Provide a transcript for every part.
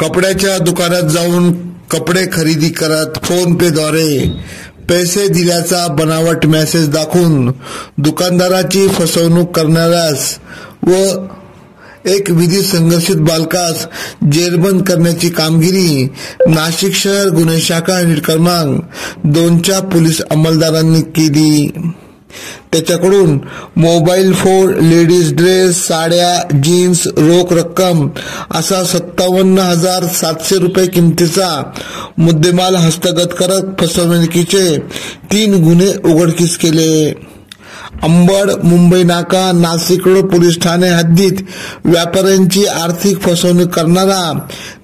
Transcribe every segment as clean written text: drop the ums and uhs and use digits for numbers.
कपड्याच्या दुकानात जाऊन कपडे खरेदी करत फोन पे द्वारे पैसे दिल्याचा बनावट मेसेज दाखवून दुकानदाराची फसवणूक करणाऱ्यास व एक विधी संघर्षित बालकास जेरबंद करण्याची कामगिरी नाशिक शहर गुन्हे शाखा युनिट क्रमांक 2च्या पोलीस अंमलदारांनी केली। त्याच्याकडून मोबाईल फोन, लेडीज ड्रेस, साड्या, जीन्स, रोख रक्कम असा 57,700 रुपये किमतीचा मुद्देमाल हस्तगत करत फसवणुकीचे 3 गुन्हे उघडकीस केले। अंबड, मुंबई नाका, नाशिक रोड पोलीस ठाणे हद्दीत व्यापाऱ्यांची आर्थिक फसवणूक करणारा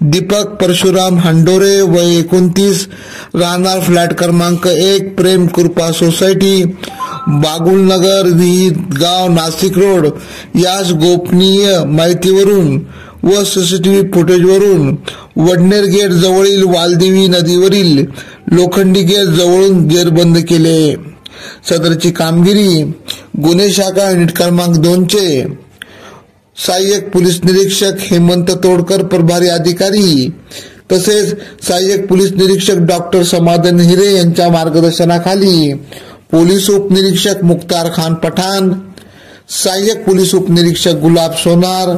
दीपक परशुराम हंडोरे वय 29 राहणार फ्लॅट क्रमांक 1 प्रेम कृपा सोसायटी बागुलनगर विहित गाव नाशिक रोड यास गोपनीय माहितीवरून व सीसीटीव्ही फुटेजवरून वडनेर गेट जवळील वालदेवी नदीवरील लोखंडी गेट जवळून जेरबंद केले। सदरची कामगिरी गुन्हे शाखा युनिट क्रमांक 2चे सहाय्यक पोलीस निरीक्षक हेमंत तोडकर प्रभारी अधिकारी तसेच सहाय्यक पोलीस निरीक्षक डॉक्टर समाधान हिरे यांच्या मार्गदर्शनाखाली पोलीस उपनिरीक्षक मुख्तार खान पठाण, सहाय्यक पोलीस उपनिरीक्षक गुलाब सोनार,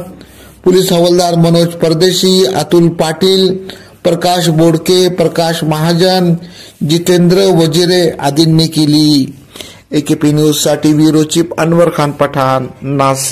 पोलीस हवालदार मनोज परदेशी, अतुल पाटील, प्रकाश बोडके, प्रकाश महाजन, जितेंद्र वजिरे आदींनी केली। AKP न्यूज साठी ब्युरो चीफ अनवर खान पठाण, नाशिक।